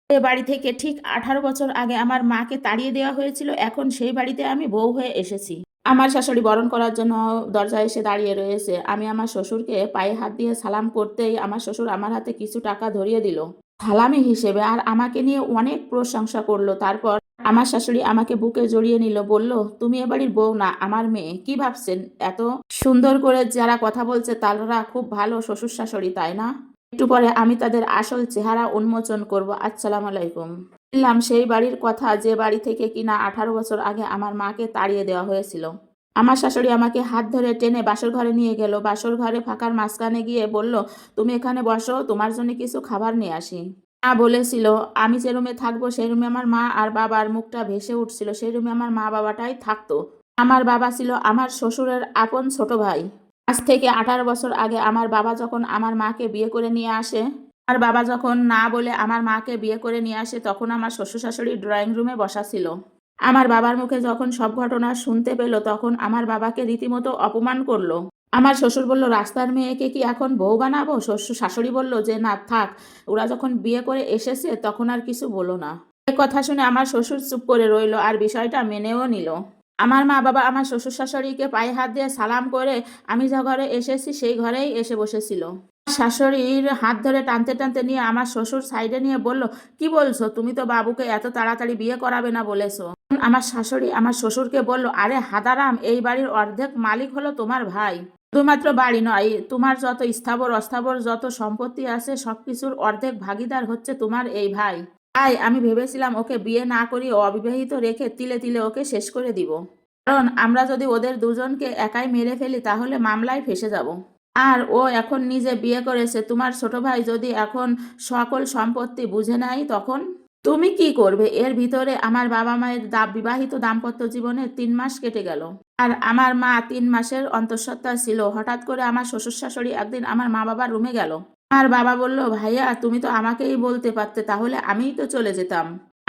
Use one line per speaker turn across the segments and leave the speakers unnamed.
এ বাড়ি থেকে ঠিক 18 বছর আগে আমার মাকে তাড়িয়ে দেওয়া হয়েছিল। এখন সেই বাড়িতে আমি বউ হয়ে এসেছি। আমার শাশুড়ি বরণ করার জন্য দরজায় এসে দাঁড়িয়ে রয়েছে। আমি আমার শ্বশুরকে পায়ে হাত দিয়ে সালাম করতেই আমার শ্বশুর আমার হাতে কিছু টাকা ধরিয়ে দিল সালামি হিসেবে, আর আমাকে নিয়ে অনেক প্রশংসা করলো। তারপর আমার শাশুড়ি আমাকে বুকে জড়িয়ে নিল, বলল, তুমি এ বাড়ির বউ না, আমার মেয়ে। কি ভাবছেন? এত সুন্দর করে যারা কথা বলছে তারা খুব ভালো শ্বশুর শাশুড়ি, তাই না? একটু পরে আমি তাদের আসল চেহারা উন্মোচন করব। আসসালামু আলাইকুম। বললাম সেই বাড়ির কথা, যে বাড়ি থেকে কিনা 18 বছর আগে আমার মাকে তাড়িয়ে দেওয়া হয়েছিল। আমার শাশুড়ি আমাকে হাত ধরে টেনে বাসর ঘরে নিয়ে গেল। বাসর ঘরে ফাঁকার মাঝখানে গিয়ে বলল, তুমি এখানে বসো, তোমার জন্য কিছু খাবার নিয়ে আসি। মা বলেছিল আমি যে রুমে থাকবো সেই রুমে আমার মা আর বাবার মুখটা ভেসে উঠছিল। সেই রুমে আমার মা বাবাটাই থাকতো। আমার বাবা ছিল আমার শ্বশুরের আপন ছোট ভাই। আজ থেকে 18 বছর আগে আমার বাবা যখন আমার মাকে বিয়ে করে নিয়ে আসে, আমার বাবা যখন না বলে আমার মাকে বিয়ে করে নিয়ে আসে, তখন আমার শ্বশুর শাশুড়ি ড্রয়িং রুমে বসা ছিল। আমার বাবার মুখে যখন সব ঘটনা শুনতে পেল, তখন আমার বাবাকে রীতিমতো অপমান করলো। আমার শ্বশুর বলল, রাস্তার মেয়েকে কি এখন বউ বানাবো? শ্বশুর শাশুড়ি বলল যে না থাক, ওরা যখন বিয়ে করে এসেছে তখন আর কিছু বলো না। এ কথা শুনে আমার শ্বশুর চুপ করে রইল আর বিষয়টা মেনেও নিল। আমার মা বাবা আমার শ্বশুর শাশুড়িকে পায়ে হাত দিয়ে সালাম করে আমি যা ঘরে এসেছি সেই ঘরেই এসে বসেছিল। শাশুড়ির হাত ধরে টানতে টানতে নিয়ে আমার শ্বশুর সাইডে নিয়ে বলল, কি বলছো? তুমি তো বাবুকে এত তাড়াতাড়ি বিয়ে করাবে না বলেছো। আমার শাশুড়ি আমার শ্বশুরকে বলল, আরে হাদারাম, এই বাড়ির অর্ধেক মালিক হলো তোমার ভাই। শুধুমাত্র বাড়ি নয়, তোমার যত স্থাবর অস্থাবর যত সম্পত্তি আছে সবকিছুর অর্ধেক ভাগিদার হচ্ছে তোমার এই ভাই। তাই আমি ভেবেছিলাম ওকে বিয়ে না করিয়ে অবিবাহিত রেখে তিলে তিলে ওকে শেষ করে দিব। কারণ আমরা যদি ওদের দুজনকে একাই মেরে ফেলি তাহলে মামলায় ফেসে যাব। আর ও এখন নিজে বিয়ে করেছে, তোমার ছোট ভাই যদি এখন সকল সম্পত্তি বুঝে নেয় তখন তুমি কি করবে? এর ভিতরে আমার বাবা মায়ের বিবাহিত দাম্পত্য জীবনে 3 মাস কেটে গেল। আর আমার মা 3 মাসের অন্তঃসত্ত্বা ছিল। হঠাৎ করে আমার শ্বশুর শাশুড়ি একদিন আমার মা বাবার রুমে গেল। আমার বাবা বলল, ভাইয়া তুমি তো আমাকেই বলতে পারতে, তাহলে আমিই তো চলে যেতাম।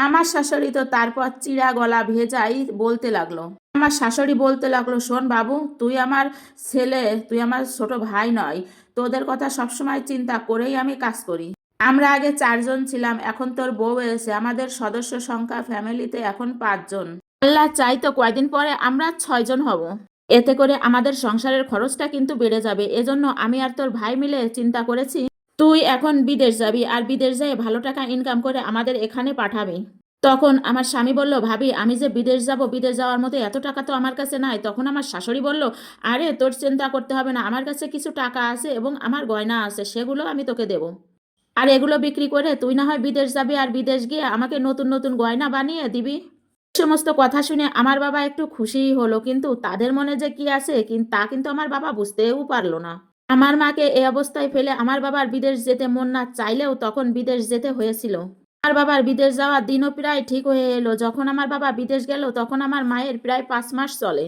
আমার শাশুড়ি তো তারপর চিড়া গলা ভেজাই বলতে লাগলো। আমার শাশুড়ি বলতে লাগলো, শোন বাবু, তুই আমার ছেলে, তুই আমার ছোট ভাই নয়। তোদের কথা সবসময় চিন্তা করেই আমি কাজ করি। আমরা আগে 4 জন ছিলাম, এখন তোর বউ এসে আমাদের সদস্য সংখ্যা ফ্যামিলিতে এখন 5 জন। আল্লাহ চাই তো কয়দিন পরে আমরা 6 জন হব। এতে করে আমাদের সংসারের খরচটা কিন্তু বেড়ে যাবে। এজন্য আমি আর তোর ভাই মিলে চিন্তা করেছি, তুই এখন বিদেশ যাবি আর বিদেশ যেয়ে ভালো টাকা ইনকাম করে আমাদের এখানে পাঠাবি। তখন আমার স্বামী বলল, ভাবি আমি যে বিদেশ যাব, বিদেশ যাওয়ার মতো এত টাকা তো আমার কাছে নাই। তখন আমার শাশুড়ি বলল, আরে তোর চিন্তা করতে হবে না, আমার কাছে কিছু টাকা আছে এবং আমার গয়না আছে, সেগুলো আমি তোকে দেব। আর এগুলো বিক্রি করে তুই না হয় বিদেশ যাবি আর বিদেশ গিয়ে আমাকে নতুন নতুন গয়না বানিয়ে দিবি। সমস্ত কথা শুনে আমার বাবা একটু খুশিই হলো, কিন্তু তাদের মনে যে কি আছে তা কিন্তু আমার বাবা বুঝতেও পারলো না। আমার মাকে এই অবস্থায় ফেলে আমার বাবার বিদেশ যেতে মন না চাইলেও তখন বিদেশ যেতে হয়েছিল। আমার বাবার বিদেশ যাওয়ার দিনও প্রায় ঠিক হয়ে এলো। যখন আমার বাবা বিদেশ গেল তখন আমার মায়ের প্রায় 5 মাস চলে।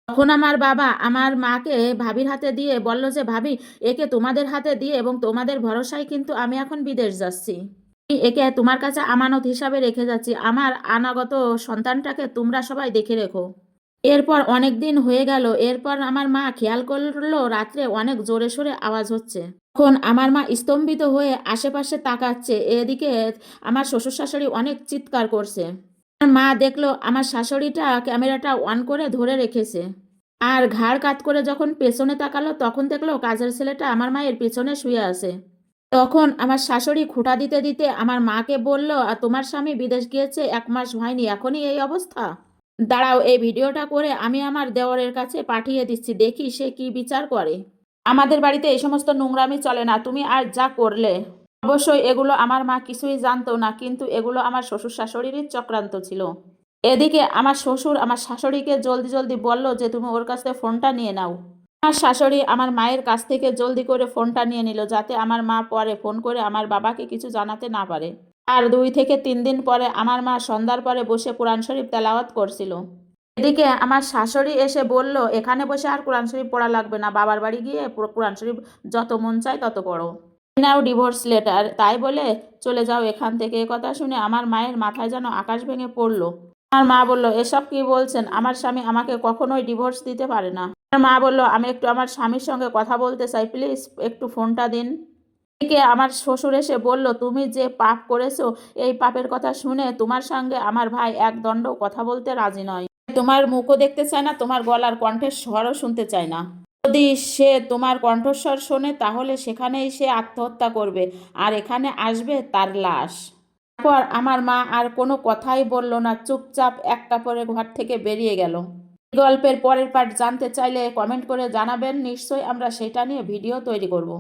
তখন আমার বাবা আমার মাকে ভাবির হাতে দিয়ে বলল যে, ভাবি একে তোমাদের হাতে দিয়ে এবং তোমাদের ভরসায় কিন্তু আমি এখন বিদেশ যাচ্ছি। আমি একে তোমার কাছে আমানত হিসাবে রেখে যাচ্ছি। আমার অনাগত সন্তানটাকে তোমরা সবাই দেখে রেখো। এরপর অনেক দিন হয়ে গেল। এরপর আমার মা খেয়াল করলো রাত্রে অনেক জোরে সোরে আওয়াজ হচ্ছে। তখন আমার মা স্তম্ভিত হয়ে আশেপাশে তাকাচ্ছে। এদিকে আমার শ্বশুর শাশুড়ি অনেক চিৎকার করছে। আমার মা দেখলো আমার শাশুড়িটা ক্যামেরাটা অন করে ধরে রেখেছে। আর ঘাড় কাত করে যখন পেছনে তাকালো তখন দেখলো কাজের ছেলেটা আমার মায়ের পেছনে শুয়ে আছে। তখন আমার শাশুড়ি খুঁটা দিতে দিতে আমার মাকে বলল, আর তোমার স্বামী বিদেশ গিয়েছে 1 মাস হয়নি, এখনই এই অবস্থা? দাঁড়াও, এই ভিডিওটা করে আমি আমার দেওরের কাছে পাঠিয়ে দিচ্ছি, দেখি সে কি বিচার করে। আমাদের বাড়িতে এই সমস্ত নোংরামি চলে না, তুমি আর যা করলে। অবশ্যই এগুলো আমার মা কিছুই জানতো না, কিন্তু এগুলো আমার শ্বশুর শাশুড়িরই চক্রান্ত ছিল। এদিকে আমার শ্বশুর আমার শাশুড়িকে জলদি জলদি বলল যে তুমি ওর কাছ থেকে ফোনটা নিয়ে নাও। আমার শাশুড়ি আমার মায়ের কাছ থেকে জলদি করে ফোনটা নিয়ে নিল, যাতে আমার মা পরে ফোন করে আমার বাবাকে কিছু জানাতে না পারে। আর 2 থেকে 3 দিন পরে আমার মা সন্ধ্যার পরে বসে কোরআন শরীফ তেলাওয়াত করছিল। এদিকে আমার শাশুড়ি এসে বলল, এখানে বসে আর কোরআন শরীফ পড়া লাগবে না, বাবার বাড়ি গিয়ে কোরআন শরীফ যত মন চায় তত পড়ো। নাও ডিভোর্স লেটার, তাই বলে চলে যাও এখান থেকে। কথা শুনে আমার মায়ের মাথায় যেন আকাশ ভেঙে পড়ল। আমার মা বলল, এসব কি বলছেন? আমার স্বামী আমাকে কখনোই ডিভোর্স দিতে পারে না। আমার মা বলল, আমি একটু আমার স্বামীর সঙ্গে কথা বলতে চাই, প্লিজ একটু ফোনটা দিন। এদিকে আমার শ্বশুর এসে বলল, তুমি যে পাপ করেছো এই পাপের কথা শুনে তোমার সঙ্গে আমার ভাই এক দণ্ডও কথা বলতে রাজি নয়। তোমার মুখও দেখতে চায় না, তোমার গলার কণ্ঠের স্বরও শুনতে চায় না। যদি সে তোমার কণ্ঠস্বর শোনে তাহলে সেখানেই সে আত্মহত্যা করবে, আর এখানে আসবে তার লাশ। তারপর আমার মা আর কোনো কথাই বলল না, চুপচাপ এক কাপড়ে ঘর থেকে বেরিয়ে গেল। এই গল্পের পরের পার্ট জানতে চাইলে কমেন্ট করে জানাবেন, নিশ্চয়ই আমরা সেটা নিয়ে ভিডিও তৈরি করব।